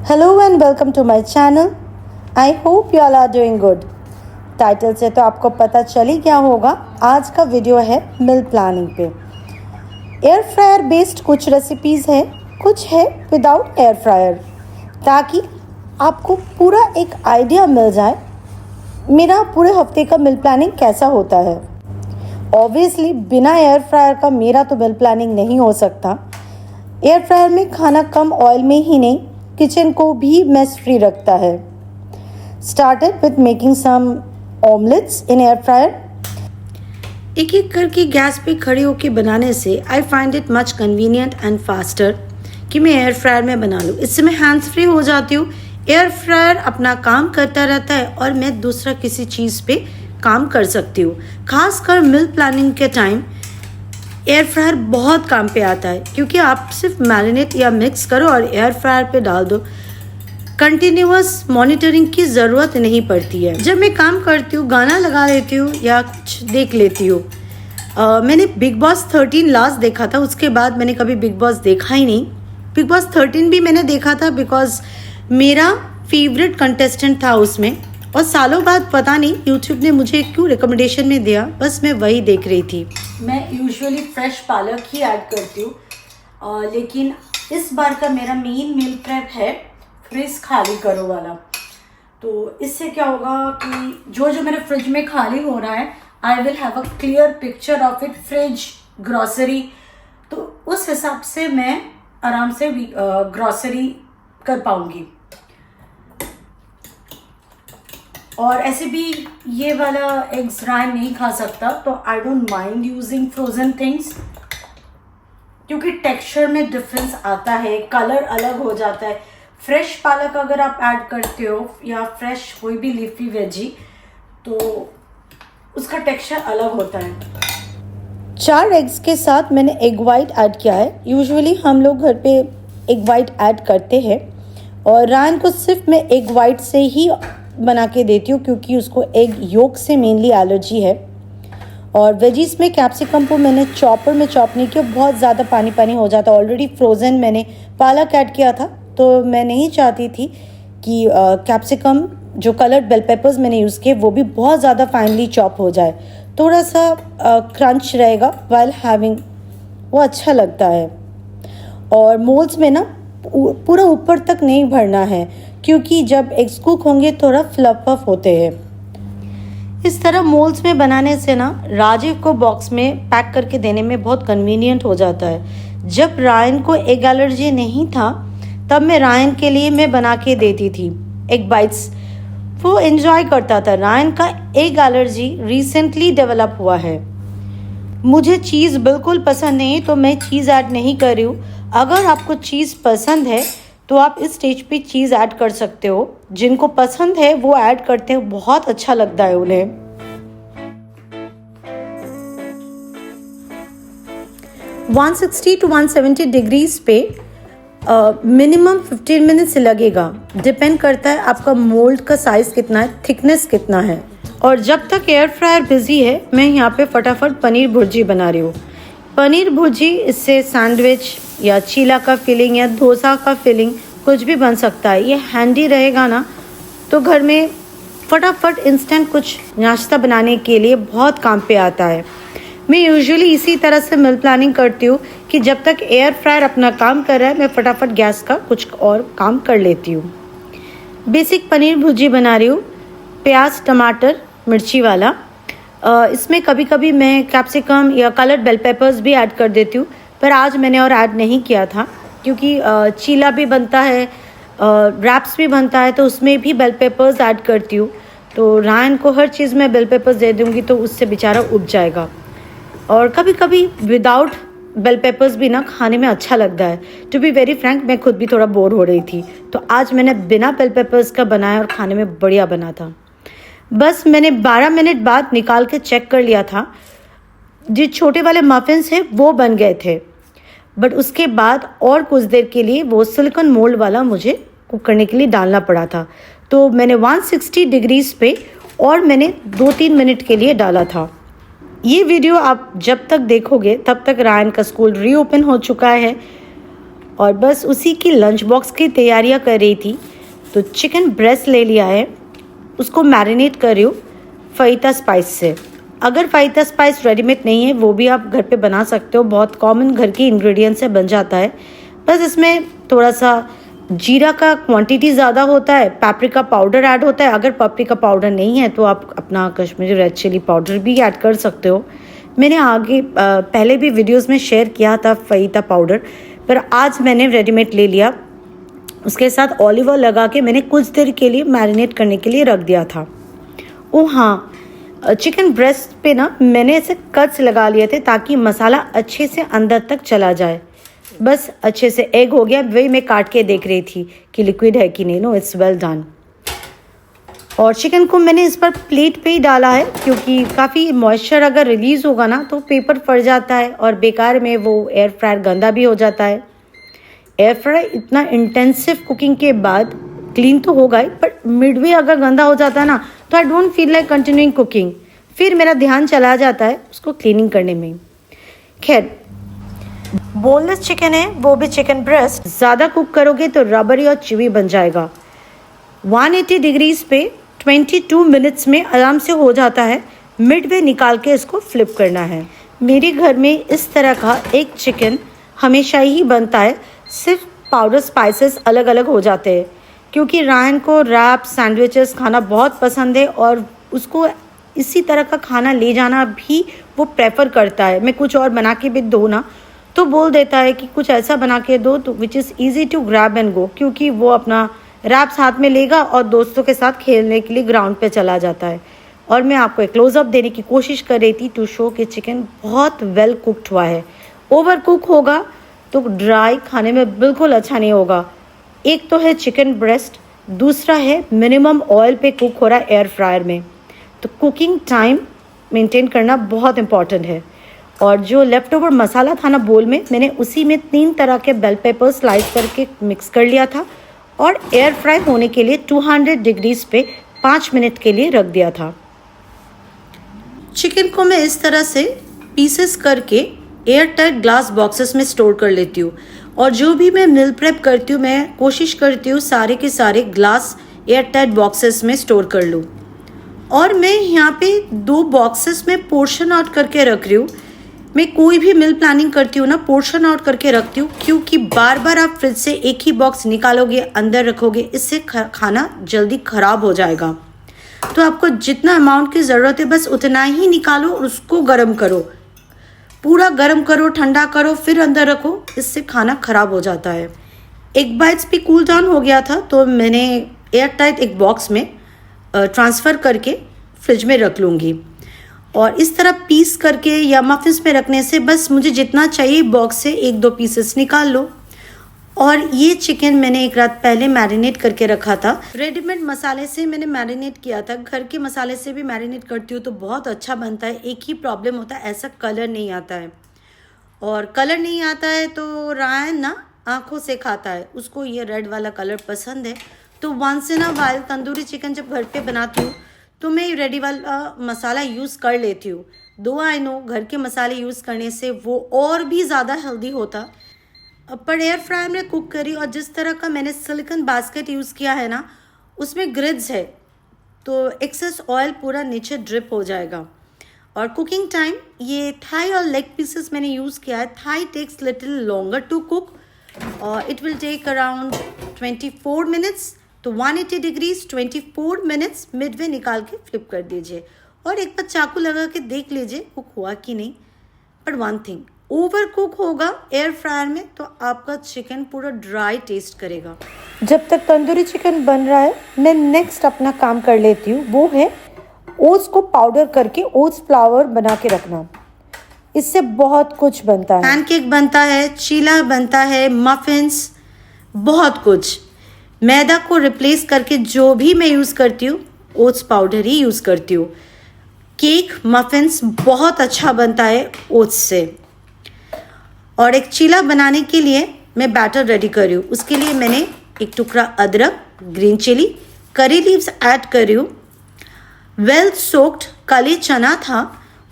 Hello and welcome to my channel. I hope you all are doing good. Title से तो आपको पता चल ही गया होगा, आज का वीडियो है मील प्लानिंग पे। एयर फ्रायर बेस्ड कुछ रेसिपीज़ है, कुछ है विदाउट एयर फ्रायर, ताकि आपको पूरा एक आइडिया मिल जाए मेरा पूरे हफ्ते का मील प्लानिंग कैसा होता है। ऑब्वियसली बिना एयर फ्रायर का मेरा तो मील प्लानिंग नहीं हो सकता। एयर फ्रायर में खाना कम ऑयल में ही नहीं, किचन को भी मेस फ्री रखता है। Started with making some omelettes in air fryer. एक एक करके गैस पे खड़े होके बनाने से I find it much convenient and faster कि मैं एयर फ्रायर में बना लूँ। इससे मैं हैंड्स फ्री हो जाती हूँ। एयर फ्रायर अपना काम करता रहता है और मैं दूसरा किसी चीज़ पे काम कर सकती हूँ। खासकर मील प्लानिंग के टाइम एयर फ्रायर बहुत काम पे आता है, क्योंकि आप सिर्फ मैरिनेट या मिक्स करो और एयर फ्रायर पे डाल दो। कंटिन्यूअस मॉनिटरिंग की ज़रूरत नहीं पड़ती है। जब मैं काम करती हूँ गाना लगा लेती हूँ या कुछ देख लेती हूँ। मैंने बिग बॉस 13 लास्ट देखा था, उसके बाद मैंने कभी बिग बॉस देखा ही नहीं। बिग बॉस 13 भी मैंने देखा था बिकॉज मेरा फेवरेट कंटेस्टेंट था उसमें, और सालों बाद पता नहीं यूट्यूब ने मुझे क्यों रिकमेंडेशन में दिया, बस मैं वही देख रही थी। मैं यूजुअली फ्रेश पालक ही ऐड करती हूँ, लेकिन इस बार का मेरा मेन मील प्रेप है फ्रिज खाली करो वाला। तो इससे क्या होगा कि जो जो मेरे फ्रिज में खाली हो रहा है, I will have a clear picture of it, fridge, grocery. तो उस हिसाब से मैं आराम से ग्रॉसरी कर पाऊंगी। और ऐसे भी ये वाला एग्स रायन नहीं खा सकता, तो I don't mind using frozen things, क्योंकि टेक्सचर में डिफरेंस आता है, कलर अलग हो जाता है। फ्रेश पालक अगर आप ऐड करते हो या फ्रेश कोई भी लीफी वेजी, तो उसका टेक्सचर अलग होता है। 4 एग्स के साथ मैंने एग वाइट ऐड किया है। यूजुअली हम लोग घर पे एग वाइट ऐड करते हैं, और रायन को सिर्फ मैं एग वाइट से ही बना के देती हूँ, क्योंकि उसको एग योक से मेनली एलर्जी है। और वेजीज में कैप्सिकम को मैंने चॉपर में चॉप नहीं किया, बहुत ज़्यादा पानी पानी हो जाता। ऑलरेडी फ्रोज़न मैंने पालक ऐड किया था, तो मैं नहीं चाहती थी कि कैप्सिकम जो कलर्ड बेल पेपर्स मैंने यूज़ किए वो भी बहुत ज़्यादा फाइनली चॉप हो जाए। थोड़ा सा क्रंच रहेगा वाइल हैविंग, वो अच्छा लगता है। और मोल्ड्स में ना पूरा ऊपर तक नहीं भरना है, क्योंकि जब एग्स कुक होंगे थोड़ा फ्लफ अप होते हैं। इस तरह मोल्ड्स में बनाने से ना राजीव को बॉक्स में पैक करके देने में बहुत कन्वीनियंट हो जाता है। जब रायन को एग एलर्जी नहीं था, तब मैं रायन के लिए मैं बना के देती थी एग बाइट्स, वो एंजॉय करता था। रायन का एग एलर्जी रिसेंटली डेवलप हुआ है। मुझे चीज़ बिल्कुल पसंद नहीं, तो मैं चीज़ ऐड नहीं कर रही हूँ। अगर आपको चीज़ पसंद है तो आप इस स्टेज पे चीज़ ऐड कर सकते हो। जिनको पसंद है वो ऐड करते हैं, बहुत अच्छा लगता है उन्हें। uh, 160 to 170 डिग्रीज पे मिनिमम 15 मिनट्स लगेगा। डिपेंड करता है आपका मोल्ड का साइज़ कितना है, थिकनेस कितना है। और जब तक एयर फ्रायर बिजी है, मैं यहाँ पे फटाफट पनीर भुर्जी बना रही हूँ। पनीर भुर्जी, इससे सैंडविच या चीला का फिलिंग या डोसा का फिलिंग कुछ भी बन सकता है। ये हैंडी रहेगा ना, तो घर में फटाफट इंस्टेंट कुछ नाश्ता बनाने के लिए बहुत काम पे आता है। मैं यूजुअली इसी तरह से मील प्लानिंग करती हूँ कि जब तक एयर फ्रायर अपना काम कर रहा है, मैं फटाफट गैस का कुछ और काम कर लेती हूँ। बेसिक पनीर भुर्जी बना रही हूँ, प्याज टमाटर मिर्ची वाला। इसमें कभी कभी मैं कैप्सिकम या कलर्ड बेल पेपर्स भी ऐड कर देती हूँ, पर आज मैंने और ऐड नहीं किया था, क्योंकि चीला भी बनता है, रैप्स भी बनता है, तो उसमें भी बेल पेपर्स ऐड करती हूँ। तो रायन को हर चीज़ में बेल पेपर्स दे दूँगी तो उससे बेचारा उब जाएगा। और कभी कभी विदाउट बेल पेपर्स भी ना खाने में अच्छा लगता है। टू बी वेरी फ्रैंक, मैं खुद भी थोड़ा बोर हो रही थी, तो आज मैंने बिना बेल पेपर्स का बनाया और खाने में बढ़िया बना था। बस मैंने 12 मिनट बाद निकाल के चेक कर लिया था। जो छोटे वाले मफिन्स हैं वो बन गए थे, बट उसके बाद और कुछ देर के लिए वो सिलिकॉन मोल्ड वाला मुझे कुक करने के लिए डालना पड़ा था। तो मैंने 160 डिग्रीज पे और मैंने 2-3 मिनट के लिए डाला था। ये वीडियो आप जब तक देखोगे तब तक रायन का स्कूल रीओपन हो चुका है, और बस उसी की लंच बॉक्स की तैयारियां कर रही थी। तो चिकन ब्रेस्ट ले लिया है, उसको मैरिनेट कर रही हूँ फ़ाहिता स्पाइस से। अगर फ़ाहिता स्पाइस रेडीमेड नहीं है वो भी आप घर पे बना सकते हो, बहुत कॉमन घर के इंग्रेडिएंट से बन जाता है। बस इसमें थोड़ा सा जीरा का क्वांटिटी ज़्यादा होता है, पेपरिका पाउडर ऐड होता है। अगर पेपरिका पाउडर नहीं है तो आप अपना कश्मीरी रेड चिली पाउडर भी ऐड कर सकते हो। मैंने आगे पहले भी वीडियोस में शेयर किया था फ़ाहिता पाउडर, पर आज मैंने रेडीमेड ले लिया। उसके साथ ऑलिव ऑयल लगा के मैंने कुछ देर के लिए मैरिनेट करने के लिए रख दिया था। ओ हाँ, चिकन ब्रेस्ट पे ना मैंने ऐसे कट्स लगा लिए थे ताकि मसाला अच्छे से अंदर तक चला जाए। बस अच्छे से एग हो गया, वही मैं काट के देख रही थी कि लिक्विड है कि नहीं। No, it's well done. और चिकन को मैंने इस पर प्लेट पे ही डाला है क्योंकि काफ़ी मॉइस्चर अगर रिलीज़ होगा ना तो पेपर फट जाता है और बेकार में वो एयर फ्रायर गंदा भी हो जाता है। एयर फ्राई इतना इंटेंसिव कुकिंग के बाद क्लीन तो होगा ही, पर मिडवे अगर गंदा हो जाता है ना तो I don't feel like continuing cooking. फिर मेरा ध्यान चला जाता है उसको क्लीनिंग करने में। खैर, बोनलेस चिकन है, वो भी चिकन ब्रेस्ट। ज़्यादा कुक करोगे तो रबरी और चिवी बन जाएगा। 180 डिग्रीज पे 22 मिनट्स में आराम से हो जाता है। मिडवे निकाल के इसको फ्लिप करना है। मेरे घर में इस तरह का एक चिकन हमेशा ही बनता है, सिर्फ पाउडर स्पाइसेस अलग अलग हो जाते हैं क्योंकि रायन को रैप सैंडविचेस खाना बहुत पसंद है और उसको इसी तरह का खाना ले जाना भी वो प्रेफर करता है। मैं कुछ और बना के भी दो ना तो बोल देता है कि कुछ ऐसा बना के दो तो which is easy to grab and go, क्योंकि वो अपना रैप्स हाथ में लेगा और दोस्तों के साथ खेलने के लिए ग्राउंड पे चला जाता है। और मैं आपको एक क्लोजअप देने की कोशिश कर रही थी टू शो कि चिकन बहुत वेल कुक्ड हुआ है। ओवर कुक होगा तो ड्राई खाने में बिल्कुल अच्छा नहीं होगा। एक तो है चिकन ब्रेस्ट, दूसरा है मिनिमम ऑयल पे कुक हो रहा है एयर फ्रायर में। तो कुकिंग टाइम मेंटेन करना बहुत इंपॉर्टेंट है। और जो लेफ़्ट ओवर मसाला था ना बोल में, मैंने उसी में 3 तरह के बेल पेपर स्लाइस करके मिक्स कर लिया था और एयर फ्राई होने के लिए 200 डिग्रीज पे 5 मिनट के लिए रख दिया था। चिकन को मैं इस तरह से पीसेस करके एयर टाइट ग्लास बॉक्सेस में स्टोर कर लेती हूँ। और जो भी मैं मील प्रेप करती हूँ मैं कोशिश करती हूँ सारे के सारे ग्लास एयर टाइट बॉक्सेस में स्टोर कर लूँ। और मैं यहाँ पे 2 बॉक्सेस में पोर्शन आउट करके रख रही हूँ। मैं कोई भी मील प्लानिंग करती हूँ ना पोर्शन आउट करके रखती हूँ, क्योंकि बार बार आप फ्रिज से एक ही बॉक्स निकालोगे अंदर रखोगे, इससे खाना जल्दी ख़राब हो जाएगा। तो आपको जितना अमाउंट की ज़रूरत है बस उतना ही निकालो और उसको गर्म करो, पूरा गर्म करो, ठंडा करो, फिर अंदर रखो, इससे खाना ख़राब हो जाता है। एक बाइट्स भी कूल डाउन हो गया था तो मैंने एयर टाइट एक बॉक्स में ट्रांसफ़र करके फ्रिज में रख लूँगी। और इस तरह पीस करके या मफिन्स में रखने से बस मुझे जितना चाहिए बॉक्स से 1-2 पीसेस निकाल लो। और ये चिकन मैंने एक रात पहले मैरिनेट करके रखा था। रेडीमेड मसाले से मैंने मैरिनेट किया था, घर के मसाले से भी मैरिनेट करती हूँ तो बहुत अच्छा बनता है। एक ही प्रॉब्लम होता है, ऐसा कलर नहीं आता है। और कलर नहीं आता है तो रायन ना आँखों से खाता है, उसको ये रेड वाला कलर पसंद है। तो once in a while tandoori chicken जब घर पे बनाती हूँ तो मैं रेडी वाला मसाला यूज़ कर लेती हूँ। दो आई नो घर के मसाले यूज़ करने से वो और भी ज़्यादा हेल्दी होता, पर एयर फ्रायर में कुक करी और जिस तरह का मैंने सिलिकॉन बास्केट यूज़ किया है ना उसमें ग्रिड्स है तो एक्सेस ऑयल पूरा नीचे ड्रिप हो जाएगा। और कुकिंग टाइम ये थाई और लेग पीसेस मैंने यूज़ किया है। Thigh takes little longer to cook और it will take around 24 minutes. तो 180 डिग्रीज 24 मिनट्स मिडवे निकाल के फ्लिप कर दीजिए और एक बार चाकू लगा के देख लीजिए कुक हुआ कि नहीं। But one thing, over cook होगा एयर फ्रायर में तो आपका चिकन पूरा ड्राई टेस्ट करेगा। जब तक तंदूरी चिकन बन रहा है मैं नेक्स्ट अपना काम कर लेती हूँ, वो है ओट्स को पाउडर करके ओट्स फ्लावर बना के रखना। इससे बहुत कुछ बनता है, पैनकेक बनता है, चीला बनता है, मफिन्स, बहुत कुछ। मैदा को रिप्लेस करके जो भी मैं यूज़ करती हूँ ओट्स पाउडर ही यूज़ करती हूँ। केक मफिन्स बहुत अच्छा बनता है ओट्स से। और एक चीला बनाने के लिए मैं बैटर रेडी कर रही हूँ। उसके लिए मैंने एक टुकड़ा अदरक, green chilli, curry leaves add कर रही हूँ। वेल सोक्ड काली चना था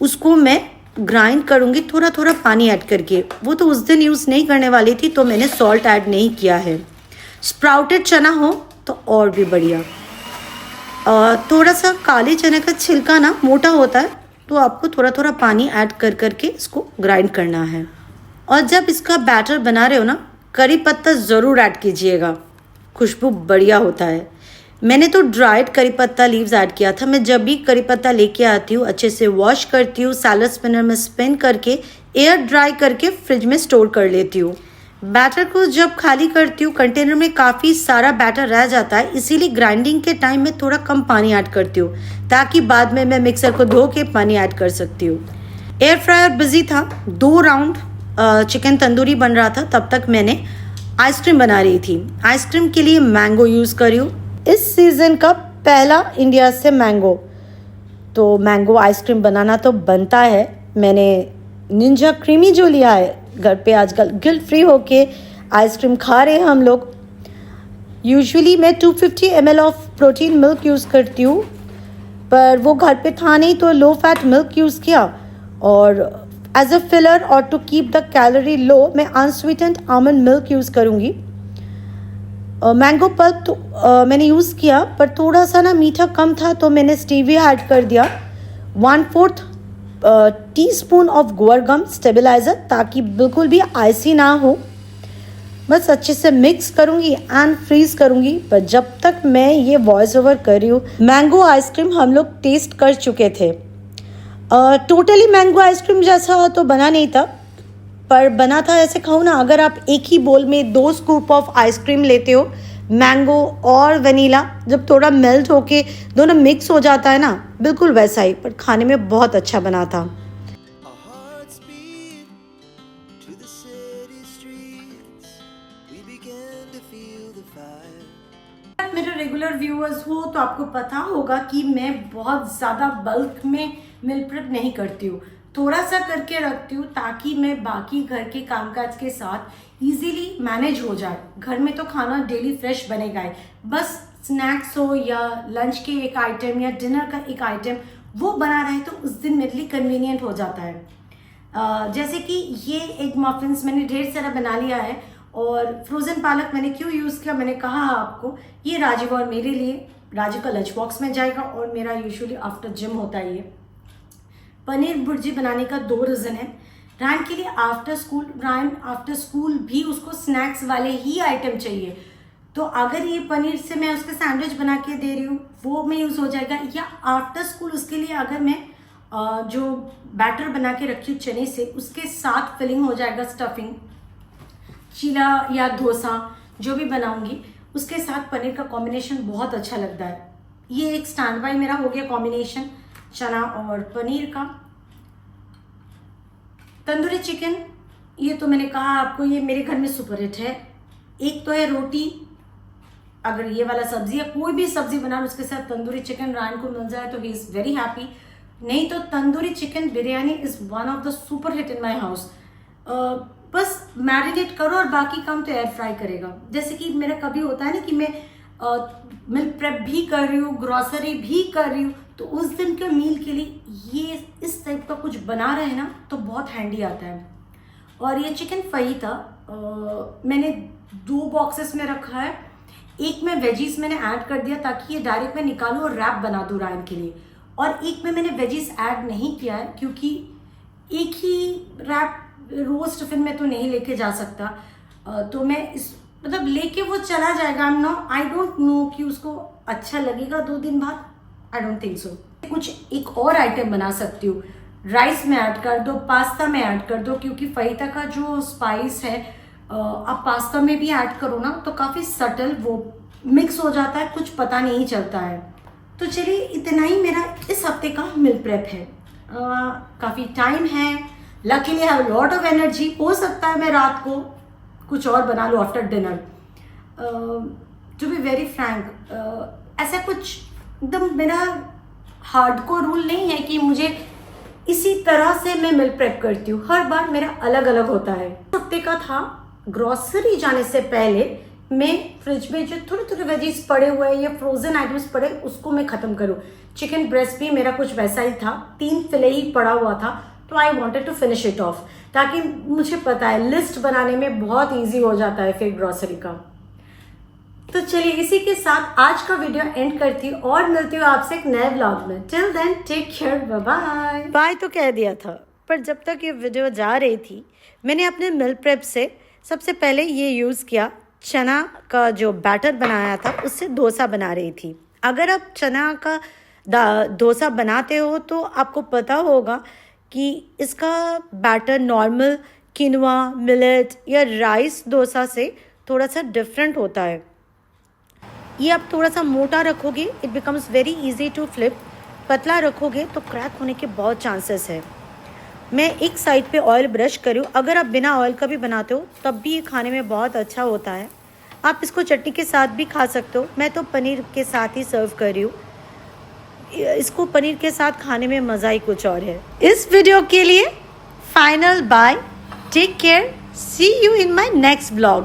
उसको मैं ग्राइंड करूँगी थोड़ा थोड़ा पानी ऐड करके। वो तो उस दिन यूज़ नहीं करने वाली थी तो मैंने सॉल्ट ऐड नहीं किया है। स्प्राउटेड चना हो तो और भी बढ़िया। थोड़ा सा काले चने का छिलका ना मोटा होता है तो आपको थोड़ा थोड़ा पानी ऐड कर करके इसको ग्राइंड करना है। और जब इसका बैटर बना रहे हो ना, करी पत्ता ज़रूर ऐड कीजिएगा, खुशबू बढ़िया होता है। मैंने तो ड्राइड करी पत्ता लीव्स ऐड किया था। मैं जब भी करी पत्ता लेके आती हूँ अच्छे से वॉश करती हूँ, सैलड स्पिनर में स्पिन करके एयर ड्राई करके फ्रिज में स्टोर कर लेती हूँ। बैटर को जब खाली करती हूँ कंटेनर में काफ़ी सारा बैटर रह जाता है, इसीलिए ग्राइंडिंग के टाइम में थोड़ा कम पानी ऐड करती हूँ ताकि बाद में मैं मिक्सर को धो के पानी ऐड कर सकती हूँ। एयर फ्रायर बिजी था, 2 राउंड चिकन तंदूरी बन रहा था, तब तक मैंने आइसक्रीम बना रही थी। आइसक्रीम के लिए मैंगो यूज़ करी हूँ, इस सीज़न का पहला इंडिया से मैंगो। तो मैंगो आइसक्रीम बनाना तो बनता है। मैंने निंजा क्रीमी जो लिया है, घर पे आजकल गिल्ट फ्री होके आइसक्रीम खा रहे हैं हम लोग। यूजुअली मैं 250 ml of protein milk use करती हूँ, पर वो घर पे था नहीं तो लो फैट मिल्क यूज़ किया। और एज अ फिलर और टू कीप द कैलोरी लो मैं अनस्वीटेंड आमंड मिल्क यूज़ करूँगी। मैंगो पल्प तो मैंने यूज़ किया पर थोड़ा सा ना मीठा कम था तो मैंने स्टीविया ऐड कर दिया। 1/4 टीस्पून ऑफ गुआर गम स्टेबलाइज़र ताकि बिल्कुल भी आइसी ना हो। बस अच्छे से मिक्स करूँगी एंड फ्रीज करूँगी। पर जब तक मैं ये वॉइस ओवर कर रही हूँ, मैंगो आइसक्रीम हम लोग टेस्ट कर चुके थे। टोटली मैंगो आइसक्रीम जैसा तो बना नहीं था, पर बना था ऐसे कहूँ ना, अगर आप एक ही बोल में 2 स्कूप ऑफ आइसक्रीम लेते हो, मैंगो और वनीला, जब थोड़ा मेल्ट होके दोनों मिक्स हो जाता है ना, बिल्कुल वैसा ही, पर खाने में बहुत अच्छा बना था। मेरे रेगुलर व्यूअर्स हो तो आपको पता होगा कि मैं बहुत ज़्यादा बल्क में मील प्रेप नहीं करती हूँ, थोड़ा सा करके रखती हूँ ताकि मैं बाकी घर के कामकाज के साथ इजीली मैनेज हो जाए। घर में तो खाना डेली फ्रेश बनेगा ही, बस स्नैक्स हो या लंच के एक आइटम या डिनर का एक आइटम वो बना रहे तो उस दिन मेरे लिए कन्वीनियंट हो जाता है। जैसे कि ये एग मफिन्स मैंने ढेर सारा बना लिया है। और फ्रोज़न पालक मैंने क्यों यूज़ किया, मैंने कहा आपको, ये राजीव और मेरे लिए, राजीव का लंच बॉक्स में जाएगा और मेरा यूजुअली आफ्टर जिम होता है। ये पनीर भुर्जी बनाने का 2 रीज़न है। रायन के लिए आफ्टर स्कूल भी उसको स्नैक्स वाले ही आइटम चाहिए, तो अगर ये पनीर से मैं उसके सैंडविच बना के दे रही हूँ वो में यूज़ हो जाएगा। या आफ्टर स्कूल उसके लिए अगर मैं जो बैटर बना के रखी हूँ चने से, उसके साथ फिलिंग हो जाएगा, स्टफिंग, चीला या डोसा जो भी बनाऊंगी उसके साथ पनीर का कॉम्बिनेशन बहुत अच्छा लगता है। ये एक स्टैंड बाय मेरा हो गया कॉम्बिनेशन चना और पनीर का। तंदूरी चिकन, ये तो मैंने कहा आपको, ये मेरे घर में सुपर हिट है। एक तो है रोटी, अगर ये वाला सब्जी या कोई भी सब्जी बना उसके साथ तंदूरी चिकन रायन को मिल जाए तो ही इज़ वेरी हैप्पी। नहीं तो tandoori chicken biryani is one of the super hit in my house. बस मैरिनेट करो और बाकी काम तो एयर फ्राई करेगा। जैसे कि मेरा कभी होता है ना कि मैं मील प्रेप भी कर रही हूँ, ग्रॉसरी भी कर रही हूँ, तो उस दिन के मील के लिए ये इस टाइप का कुछ बना रहे ना तो बहुत हैंडी आता है। और ये चिकन फ्राई था, मैंने 2 बॉक्सेस में रखा है। एक में वेजीज मैंने ऐड कर दिया ताकि ये डायरेक्ट मैं निकालूँ और रैप बना दूँ रायन के लिए, और एक में मैंने वेजीज ऐड नहीं किया है क्योंकि एक ही रैप रोज टिफिन में तो नहीं लेके जा सकता, तो मैं इस मतलब लेके वो चला जाएगा। आई डोंट नो कि उसको अच्छा लगेगा 2 दिन बाद, आई डोंट थिंक सो। कुछ एक और आइटम बना सकती हूँ, राइस में ऐड कर दो, पास्ता में ऐड कर दो, क्योंकि फहीता का जो स्पाइस है आप पास्ता में भी ऐड करो ना तो काफ़ी सटल वो मिक्स हो जाता है, कुछ पता नहीं चलता है। तो चलिए इतना ही मेरा इस हफ्ते का मील प्रेप है। काफ़ी टाइम है, luckily I have lot of energy. हो सकता है मैं रात को कुछ और बना लूँ after dinner. To be very frank, ऐसा कुछ एकदम मेरा हार्डकोर रूल नहीं है कि मुझे इसी तरह से मैं मील प्रेप करती हूँ, हर बार मेरा अलग अलग होता है। हफ्ते का था, ग्रॉसरी जाने से पहले मैं फ्रिज में जो थोड़े थोड़े वेजीज पड़े हुए या फ्रोजन आइटम्स पड़े उसको मैं ख़त्म करूँ। चिकन ब्रेस्ट भी मेरा कुछ वैसा ही था, 3 फिले ही पड़ा हुआ था, तो I wanted to finish it off, ताकि मुझे पता है लिस्ट बनाने में बहुत ईजी हो जाता है फिर ग्रॉसरी का। तो चलिए इसी के साथ आज का वीडियो एंड करती हूँ और मिलती हूँ आपसे एक नए व्लॉग में। Till then take care, bye bye. Bye तो कह दिया था, पर जब तक ये वीडियो जा रही थी मैंने अपने मील प्रेप से सबसे पहले ये यूज़ किया, चना का जो बैटर बनाया था उससे डोसा बना रही थी। अगर आप चना का डोसा बनाते हो तो आपको पता होगा कि इसका बैटर नॉर्मल किनवा, मिलेट या राइस डोसा से थोड़ा सा डिफरेंट होता है। ये आप थोड़ा सा मोटा रखोगे it becomes very easy to flip, पतला रखोगे तो क्रैक होने के बहुत चांसेस है। मैं एक साइड पे ऑयल ब्रश करूँ, अगर आप बिना ऑयल का भी बनाते हो तब भी ये खाने में बहुत अच्छा होता है। आप इसको चटनी के साथ भी खा सकते हो, मैं तो पनीर के साथ ही सर्व कर रही हूँ। इसको पनीर के साथ खाने में मज़ा ही कुछ और है। इस वीडियो के लिए final bye, take care, see you in my next vlog.